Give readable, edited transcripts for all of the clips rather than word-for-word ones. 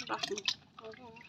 Bismillahirrahmanirrahim.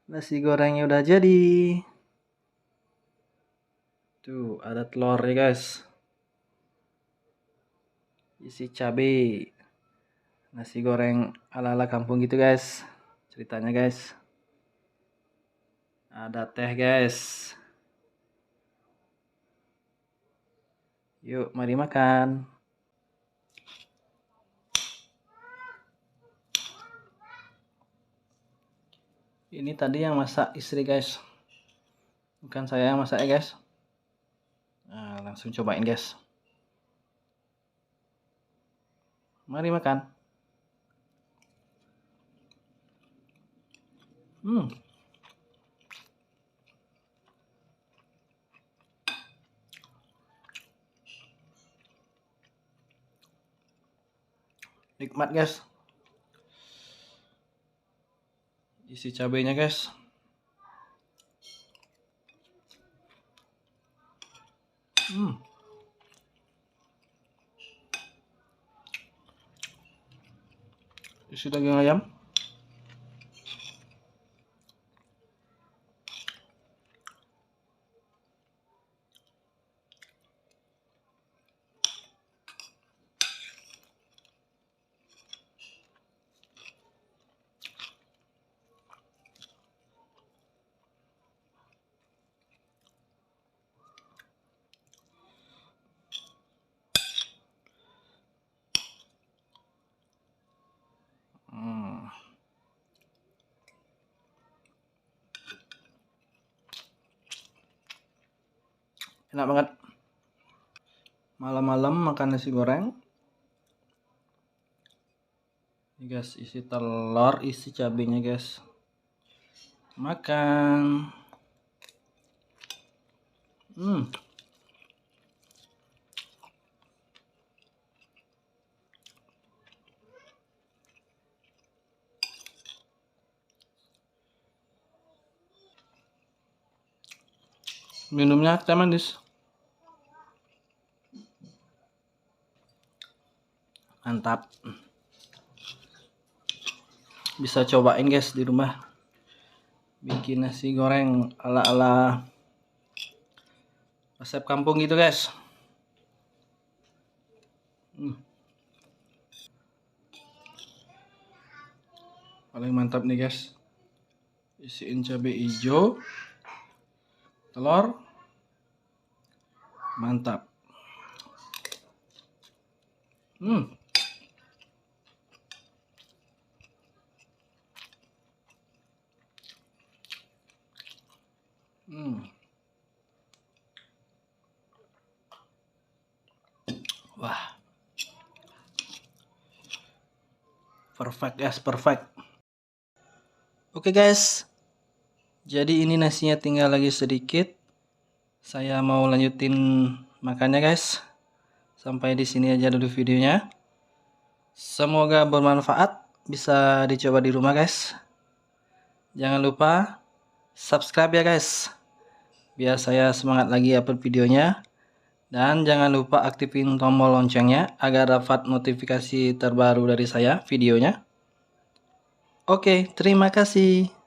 Nasi gorengnya udah jadi. Tuh, ada telur ya guys. Isi cabai. Nasi goreng ala-ala kampung gitu guys. Ceritanya guys. Ada teh guys. Yuk, mari makan. Ini tadi yang masak istri guys. Bukan saya yang masak ya guys. Nah, langsung cobain guys. Mari makan. Nikmat guys. Isi cabenya guys. Isi daging ayam. Enak banget. Malam-malam makan nasi goreng. Ini guys, isi telur, isi cabenya guys. Makan. Minumnya teh manis. Mantap. Bisa cobain guys di rumah. Bikin nasi goreng ala-ala resep kampung gitu guys. Paling mantap nih guys. Isiin cabai hijau, telur, mantap. Wah, perfect guys, perfect. Oke guys, jadi ini nasinya tinggal lagi sedikit. Saya mau lanjutin makannya guys. Sampai di sini aja dulu videonya. Semoga bermanfaat, bisa dicoba di rumah guys. Jangan lupa subscribe ya guys, biar saya semangat lagi upload videonya. Dan jangan lupa aktifin tombol loncengnya agar dapat notifikasi terbaru dari saya videonya. Oke, terima kasih.